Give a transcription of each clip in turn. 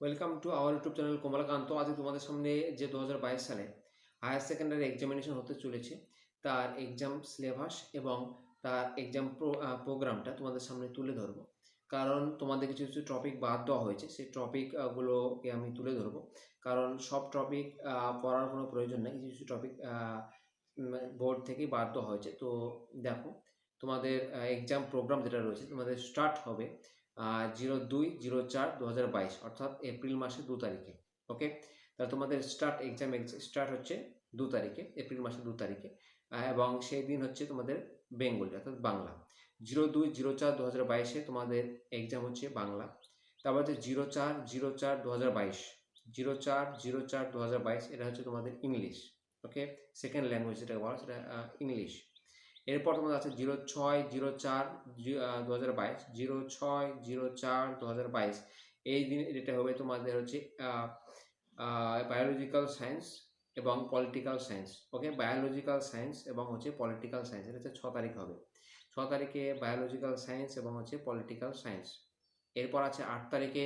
Welcome to our YouTube channel Kamalakanta. আজ তোমাদের সামনে যে 2022 সালে হায়ার সেকেন্ডারি এক্সামিনেশন হতে চলেছে তার এক্সাম সিলেবাস এবং তার এক্সাম প্রোগ্রামটা তোমাদের সামনে তুলে ধরবো। কারণ তোমাদের কিছু কিছু টপিক বাদ দেওয়া হয়েছে, সেই টপিকগুলোকে আমি তুলে ধরবো। কারণ সব টপিক পড়ার কোনো প্রয়োজন নেই, কিছু কিছু টপিক বোর্ড থেকেই বাদ দেওয়া হয়েছে। তো দেখো, তোমাদের এক্সাম প্রোগ্রাম যেটা রয়েছে তোমাদের স্টার্ট হবে 02/04/2022 অর্থাৎ এপ্রিল মাসের 2 তারিখে। ওকে, তাহলে তোমাদের এক্সাম স্টার্ট হচ্ছে 2 তারিখে, এপ্রিল মাসের 2 তারিখে। এবং সেই দিন হচ্ছে তোমাদের বেঙ্গলি অর্থাৎ বাংলা। 02/04/2022 তোমাদের এক্সাম হচ্ছে বাংলা। তারপর হচ্ছে 04/04/2022, 04/04/2022 এটা হচ্ছে তোমাদের ইংলিশ। ওকে, সেকেন্ড ল্যাঙ্গুয়েজ যেটাকে বলা সেটা ইংলিশ। এরপর তোমাদের আছে 06/04/2022, 06/04/2022 এই দিন যেটা হবে তোমাদের হচ্ছে বায়োলজিক্যাল সায়েন্স এবং পলিটিক্যাল সায়েন্স। ওকে, বায়োলজিক্যাল সায়েন্স এবং হচ্ছে পলিটিক্যাল সায়েন্স, এটা হচ্ছে 6 তারিখ হবে। 6 তারিখে বায়োলজিক্যাল সায়েন্স এবং হচ্ছে পলিটিক্যাল সায়েন্স। এরপর আছে 8 তারিখে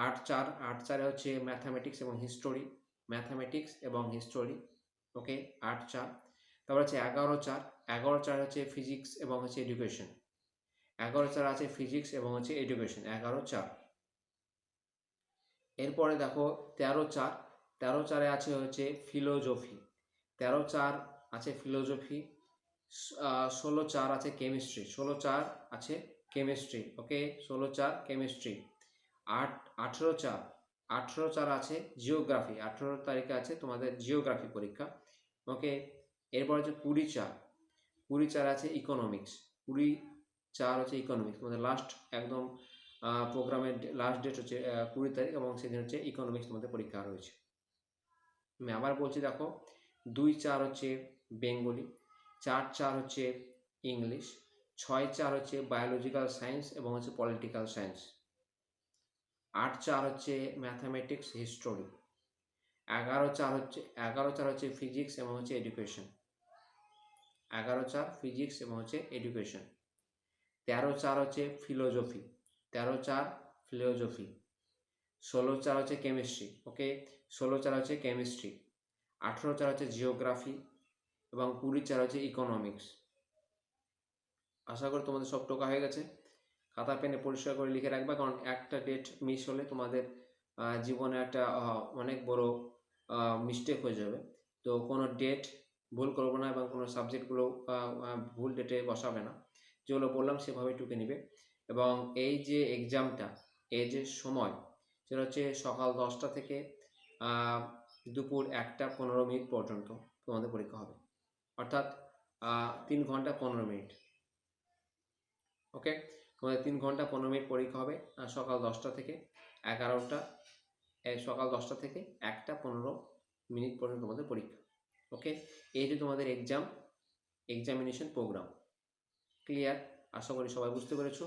8/4 হচ্ছে ম্যাথামেটিক্স এবং হিস্টোরি, ম্যাথামেটিক্স এবং হিস্টোরি। ওকে, 8/4। তারপর হচ্ছে 11/4 হচ্ছে ফিজিক্স এবং হচ্ছে এডুকেশন। 11/4 আছে ফিজিক্স এবং হচ্ছে এডুকেশন 11/4। এরপরে দেখো 13/4 আছে হচ্ছে ফিলোজফি, 13/4 আছে ফিলোজফি। 16/4 আছে কেমিস্ট্রি, 16/4 আছে কেমিস্ট্রি। ওকে, 16/4 কেমিস্ট্রি। 18/4 আছে জিওগ্রাফি, 18 তারিখে আছে তোমাদের জিওগ্রাফি পরীক্ষা। ওকে, এরপর হচ্ছে 20/4 আছে ইকোনমিক্স, 20/4 হচ্ছে ইকোনমিক্স। তোমাদের লাস্ট একদম প্রোগ্রামের লাস্ট ডেট হচ্ছে 20 তারিখ এবং সেদিন হচ্ছে ইকোনমিক্স তোমাদের পরীক্ষা রয়েছে। আমি আবার বলছি, দেখো 2/4 হচ্ছে বেঙ্গলি, 4/4 হচ্ছে ইংলিশ, 6/4 হচ্ছে বায়োলজিক্যাল সায়েন্স এবং হচ্ছে পলিটিক্যাল সায়েন্স, 8/4 হচ্ছে ম্যাথামেটিক্স হিস্টোরি, 11/4 হচ্ছে ফিজিক্স এবং হচ্ছে এডুকেশন, 11/4 ফিজিক্স এবং হচ্ছে এডুকেশন। 13/4 হচ্ছে ফিলোজফি, 13/4 ফিলোজফি। 16/4 হচ্ছে কেমিস্ট্রি। ওকে, 16/4 হচ্ছে কেমিস্ট্রি। 18/4 হচ্ছে জিওগ্রাফি এবং 20/4 হচ্ছে ইকোনমিক্স। আশা করি তোমাদের সব টোকা হয়ে গেছে। খাতা পেনে পরিষ্কার করে লিখে রাখবে, কারণ একটা ডেট মিস হলে তোমাদের জীবনে একটা অনেক বড় মিস্টেক হয়ে যাবে। তো কোনো ডেট ভুল করবো না এবং কোনো সাবজেক্টগুলো ভুল ডেটে বসাবে না। যেগুলো বললাম সেভাবে টুকে নিবে। এবং এই যে এক্সামটা, এই যে সময়, সেটা হচ্ছে সকাল 10টা থেকে দুপুর 1:15 পর্যন্ত তোমাদের পরীক্ষা হবে, অর্থাৎ 3 ঘন্টা 15 মিনিট। ওকে, তোমাদের 3 ঘন্টা 15 মিনিট পরীক্ষা হবে সকাল 10টা থেকে 11টা, সকাল 10টা থেকে 1:15 পর্যন্ত তোমাদের পরীক্ষা। ওকে, এই যে তোমাদের এক্সামিনেশন প্রোগ্রাম। ক্লিয়ার? আশা করি সবাই বুঝতে পেরেছো।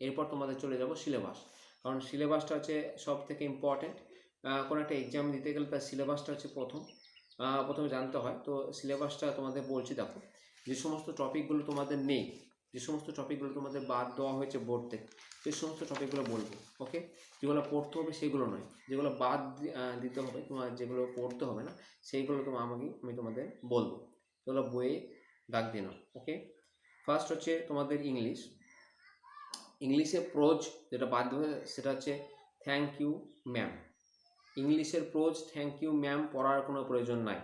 এরপর তোমাদের চলে যাব সিলেবাস, কারণ সিলেবাসটা হচ্ছে সব থেকে ইম্পর্টেন্ট। কোনো একটা এক্সাম দিতে গেলে তার সিলেবাসটা হচ্ছে প্রথমে জানতে হয়। তো সিলেবাসটা তোমাদের বলছি, দেখো যে সমস্ত টপিকগুলো তোমাদের নেই, যে সমস্ত টপিকগুলো তোমাদের বাদ দেওয়া হয়েছে বোর্ড থেকে, সেই সমস্ত টপিকগুলো বলবো। ওকে, যেগুলো পড়তে হবে সেগুলো নয়, যেগুলো বাদ দিতে হবে, তোমার যেগুলো পড়তে হবে না সেইগুলো আমি তোমাদের বলবো, যেগুলো বইয়ে দাগ দিয়ে নাও। ওকে, ফার্স্ট হচ্ছে তোমাদের ইংলিশে প্রোজ যেটা বাদ দেবে সেটা হচ্ছে থ্যাংক ইউ ম্যাম। ইংলিশের প্রোজ থ্যাংক ইউ ম্যাম পড়ার কোনো প্রয়োজন নাই।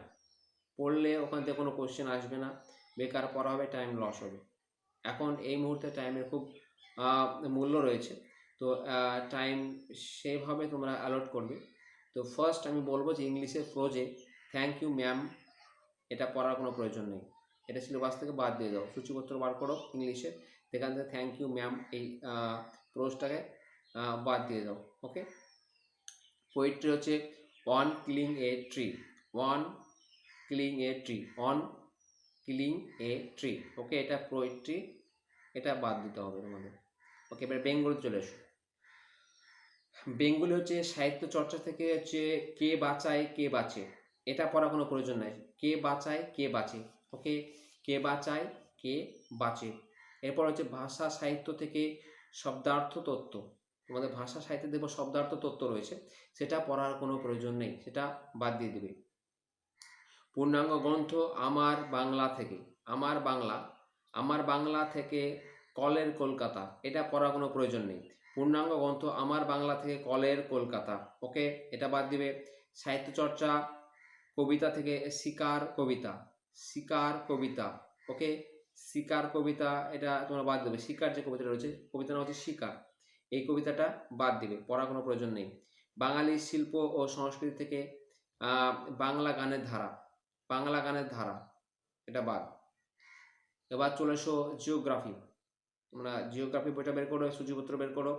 পড়লে ওখান থেকে কোনো কোশ্চেন আসবে না, বেকার পড়া হবে, টাইম লস হবে। এখন এই মুহূর্তে টাইমের খুব মূল্য রয়েছে, তো টাইম সেভাবে তোমরা অ্যালট করবে। তো ফার্স্ট আমি বলবো যে ইংলিশের প্রোজে থ্যাংক ইউ ম্যাম এটা পড়ার কোনো প্রয়োজন নেই, এটা সিলেবাস থেকে বাদ দিয়ে দাও। সূচিপত্র বার করো ইংলিশে, সেখান থেকে থ্যাংক ইউ ম্যাম এই প্রোজটাকে বাদ দিয়ে দাও। ওকে, পোয়েট্রি হচ্ছে on killing a tree, on killing a tree, on killing a tree. Okay, এটা পোয়েট্রি, এটা বাদ দিতে হবে তোমাদের। ওকে, এবার বেঙ্গলি চলে এসো। বেঙ্গলি হচ্ছে সাহিত্য চর্চা থেকে হচ্ছে কে বাঁচায় কে বাঁচে, এটা পড়া কোনো প্রয়োজন নাই। কে বাঁচায় কে বাঁচে। ওকে, কে বাঁচায় কে বাঁচে। এরপর হচ্ছে ভাষা সাহিত্য থেকে শব্দার্থ তত্ত্ব, তোমাদের ভাষা সাহিত্যে দেখবো শব্দার্থ তত্ত্ব রয়েছে, সেটা পড়ার কোনো প্রয়োজন নেই, সেটা বাদ দিয়ে দেবে। পূর্ণাঙ্গ গ্রন্থ আমার বাংলা থেকে, আমার বাংলা থেকে কলের কলকাতা, এটা পড়ার কোনো প্রয়োজন নেই। পূর্ণাঙ্গ গ্রন্থ আমার বাংলা থেকে কলের কলকাতা, ওকে, এটা বাদ দিবে। সাহিত্য চর্চা কবিতা থেকে শিকার কবিতা, ওকে, শিকার কবিতা, এটা তোমরা বাদ দেবে। শিকার যে কবিতাটা রয়েছে, কবিতার নাম হচ্ছে শিকার, এই কবিতাটা বাদ দিবে, পড়ার কোনো প্রয়োজন নেই। বাঙালি শিল্প ও সংস্কৃতি থেকে বাংলা গানের ধারা, এটা বাদ। এবার চলে এসো জিওগ্রাফি। তোমরা জিওগ্রাফি বইটা বের করো, সূচিপত্র বের করো।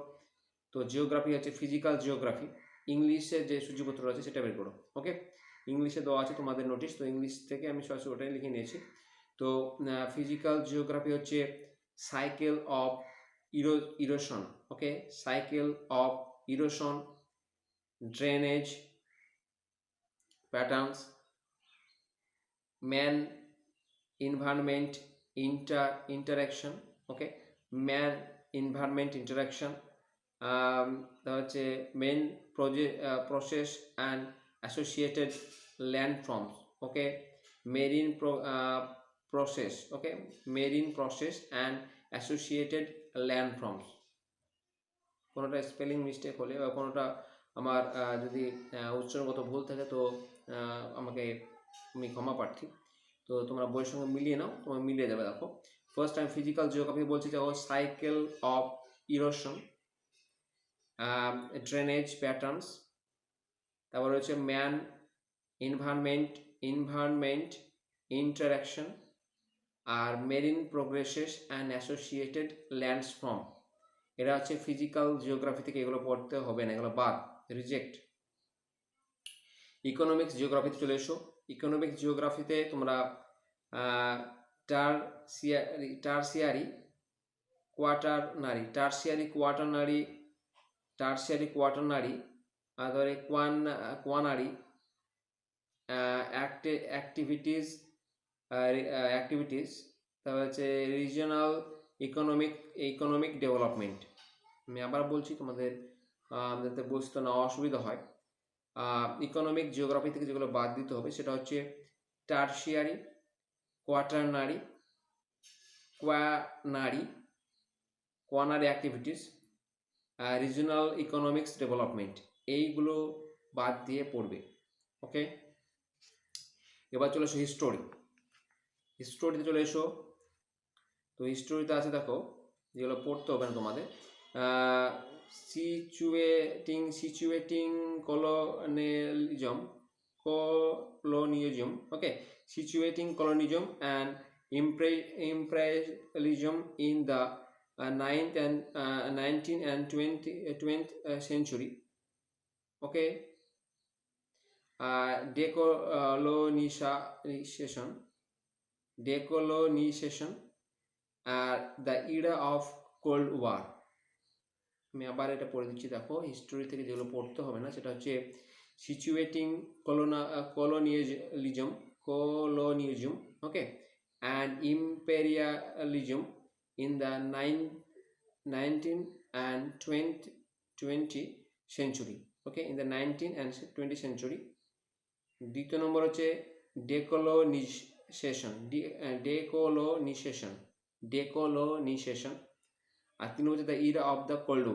তো জিওগ্রাফি হচ্ছে ফিজিক্যাল জিওগ্রাফি, ইংলিশে যে সূচিপত্র আছে সেটা বের করো, ওকে। ইংলিশে দেওয়া আছে তোমাদের নোটিশ, তো ইংলিশ থেকে আমি সরাসরি ওটাই লিখে নিয়েছি। তো ফিজিক্যাল জিওগ্রাফি হচ্ছে cycle of erosion, okay, cycle of erosion, drainage patterns, man environment interaction, okay, man environment interaction, হচ্ছে main process and associated landforms, okay, marine process and associated landforms। কোনোটা স্পেলিং মিস্টেক হলে বা কোনোটা আমার যদি উচ্চারণগত ভুল থাকে তো আমাকে আমি ক্ষমা প্রার্থী। তো তোমরা বইয়ের সঙ্গে মিলিয়ে নাও, তোমার মিলিয়ে যাবে। দেখো, ফার্স্ট টাইম ফিজিক্যাল জিওগ্রাফি বলছি যে cycle of erosion, drainage patterns, তারপর হচ্ছে ম্যান এনভায়রনমেন্ট ইন্টারাকশন, আর marine progresses and associated landform. এরা হচ্ছে ফিজিক্যাল জিওগ্রাফি থেকে, এগুলো পড়তে হবে না, এগুলো বাদ, রিজেক্ট। ইকোনমিক্স জিওগ্রাফিতে চলে এসো। ইকোনমিক্স জিওগ্রাফিতে তোমরা টারসিয়ারি কোয়াটারনারি, তারপরে কোয়ানারি অ্যাক্টিভিটিস, তারপরে হচ্ছে রিজিওনাল ইকোনমিক ডেভেলপমেন্ট। আমি আবার বলছি তোমাদের যাতে বুঝতে না অসুবিধা হয়। ইকোনমিক জিওগ্রাফি থেকে যেগুলো বাদ দিতে হবে সেটা হচ্ছে tertiary, quaternary, quinary activities, regional economics development, এইগুলো বাদ দিয়ে পড়বে, ওকে। এবার চলে এসো হিস্টোরিতে চলে এসো। তো হিস্টোরিতে আছে, দেখো যেগুলো পড়তে হবে না তোমাদের, সিচুয়েটিং colonialism, okay, situating colonialism and imperialism in the 19th and 20th century, okay. Decolonization, the era of Cold War। আমি আবার এটা পড়ে দিচ্ছি, দেখো হিস্টোরি থেকে যেগুলো পড়তে হবে না সেটা হচ্ছে সিচুয়েটিং colonialism, okay, and imperialism in the 19th and 20th century, okay, in the 19th and 20th century। দ্বিতীয় নম্বর হচ্ছে decolonization, আর তিন হচ্ছে the era of the cold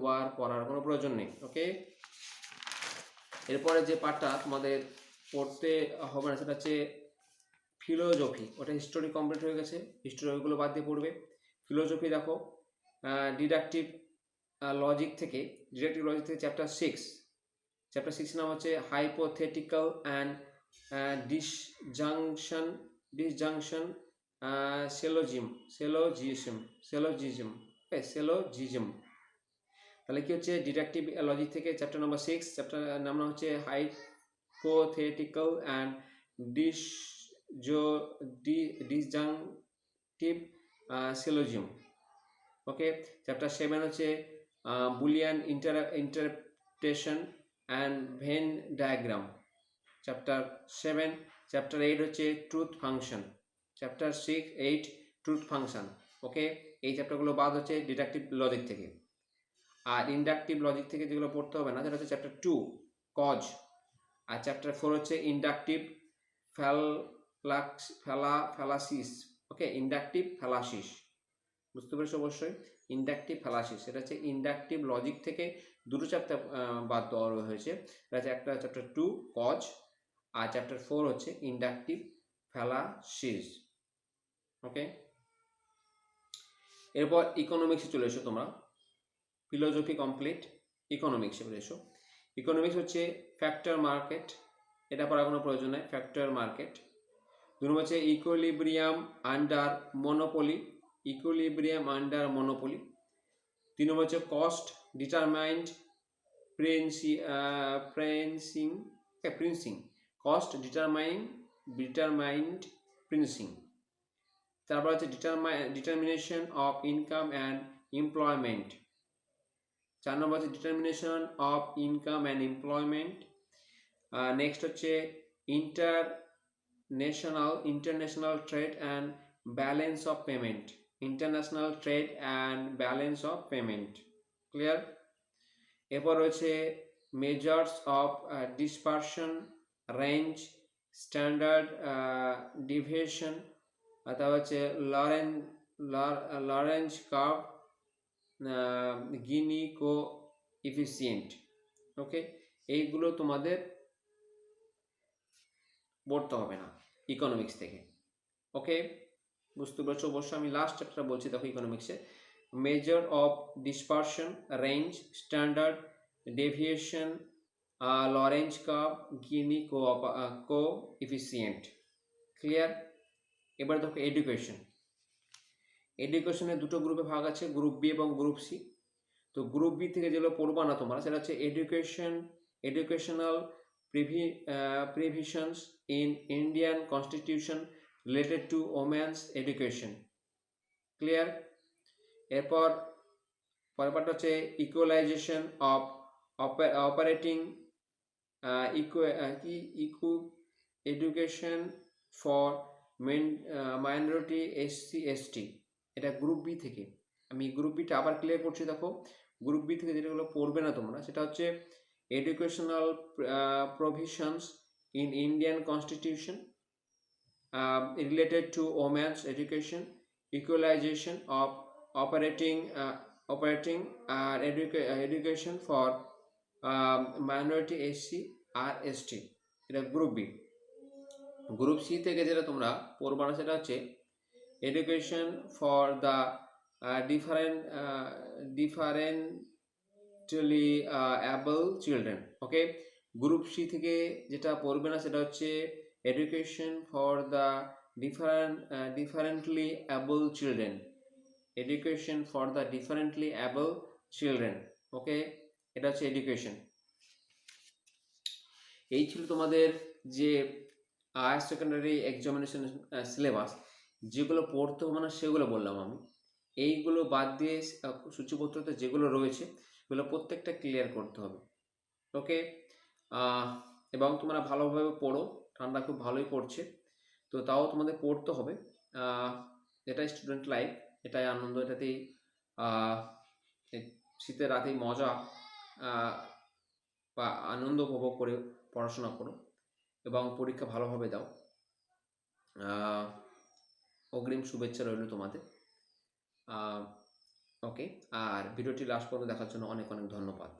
war পড়ার কোনো প্রয়োজন নেই, ওকে। এরপরে যে পার্টটা তোমাদের পড়তে হবে না সেটা হচ্ছে ফিলোজফি, ওটা হিস্টোরি কমপ্লিট হয়ে গেছে, হিস্টোরিগুলো বাদ দিয়ে পড়বে। ফিলোজফি দেখো, ডিডাকটিভ লজিক থেকে চ্যাপ্টার 6 নাম হচ্ছে হাইপোথেটিক্যাল অ্যান্ড ডিসজাংশন সেলোজিজম। তাহলে কি হচ্ছে, ডিডাকটিভ লজিক থেকে চ্যাপ্টার নাম্বার 6, চ্যাপ্টার নাম হচ্ছে hypothetical and disjunctive syllogism, okay. Chapter 7 হচ্ছে Boolean interpretation and Venn diagram, chapter 7। Chapter 8 হচ্ছে truth function, chapter 8 truth function, okay. এই চ্যাপ্টারগুলো বাদ হচ্ছে ডিডাকটিভ লজিক থেকে। আর ইন্ডাকটিভ লজিক থেকে যেগুলো পড়তে হবে না, সেটা হচ্ছে চ্যাপ্টার 2 কজ, আর চ্যাপ্টার 4 হচ্ছে ইন্ডাকটিভ ফ্যালাসিস। ওকে, ইন্ডাকটিভ ফ্যালাসিস বুঝতে পেরেছো অবশ্যই। ইন্ডাকটিভ ফ্যালাসিস এটা হচ্ছে ইন্ডাকটিভ লজিক থেকে দুটো চ্যাপ্টার বাদ দেওয়া হয়েছে। এটা হচ্ছে একটা চ্যাপ্টার 2 কজ, আর চ্যাপ্টার 4 হচ্ছে ইন্ডাকটিভ ফ্যালাসিস। ওকে, এরপর ইকোনমিক্সে চলে এসো তোমরা। ফিলোসফি কমপ্লিট, ইকোনমিক্সে চলে এসো। ইকোনমিক্স হচ্ছে ফ্যাক্টর মার্কেট, এটা পড়ার কোনো প্রয়োজন নেই। Factor market. 2 নম্বর হচ্ছে equilibrium under monopoly, equilibrium under monopoly. 3 নম্বর হচ্ছে cost determined pricing, cost determined pricing. তারপর হচ্ছে determination of income and employment. 4 নম্বর হচ্ছে determination of income and employment. Next হচ্ছে international trade and balance of payment, international trade and balance of payment. Clear? এরপর রয়েছে measures of dispersion, range, standard deviation, তারপর হচ্ছে Lorenz curve, Gini coefficient. Okay, এইগুলো তোমাদের পড়তে হবে না ইকোনমিক্স থেকে। ওকে, বুঝতে পারছো অবশ্যই। আমি লাস্ট চ্যাপ্টার বলছি দেখো ইকোনমিক্সে। Measure of dispersion, range, standard deviation, Lorenz curve, Gini coefficient. Clear? এবার দেখো এডুকেশন। এডুকেশনের দুটো গ্রুপে ভাগ আছে, গ্রুপ বি এবং গ্রুপ সি। তো গ্রুপ বি থেকে যেগুলো পড়বা না তোমরা, সেটা হচ্ছে educational provisions in Indian Constitution related to women's education. Clear? এরপর পরের পার্ট হচ্ছে equalisation of operating education for minority SC/ST। এটা গ্রুপ বি থেকে। আমি গ্রুপ বিটা আবার ক্লিয়ার করছি দেখো। গ্রুপ বি থেকে যেগুলো পড়বে না তোমরা, সেটা হচ্ছে educational provisions in Indian Constitution related to women's education, equalization of operating education for minority SC/ST। এটা গ্রুপ বি। গ্রুপ সি থেকে যেটা তোমরা পড়বা না, সেটা হচ্ছে education for the differently able children। Okay, group C থেকে যেটা পড়বে না, সেটা হচ্ছে education for the differently able children, education for the differently able children। Okay, এটা হচ্ছে এডুকেশন। এই ছিল তোমাদের যে হায়ার সেকেন্ডারি এক্সামিনেশন সিলেবাস। যেগুলো পড়তে হবে না সেগুলো বললাম আমি। এইগুলো বাদ দিয়ে সূচিপত্রতে যেগুলো রয়েছে এগুলো প্রত্যেকটা ক্লিয়ার করতে হবে। ওকে, এবং তোমরা ভালোভাবে পড়ো। ঠান্ডা খুব ভালোই পড়ছে, তো তাও তোমাদের পড়তে হবে। এটাই স্টুডেন্ট লাইফ, এটাই আনন্দ, এটাতেই শীতের রাতেই মজা বা আনন্দ উপভোগ করে পড়াশোনা করো এবং পরীক্ষা ভালোভাবে দাও। অগ্রিম শুভেচ্ছা রইল তোমাদের। ওকে, আর ভিডিওটি লাস্ট পর্যন্ত দেখার জন্য অনেক অনেক ধন্যবাদ।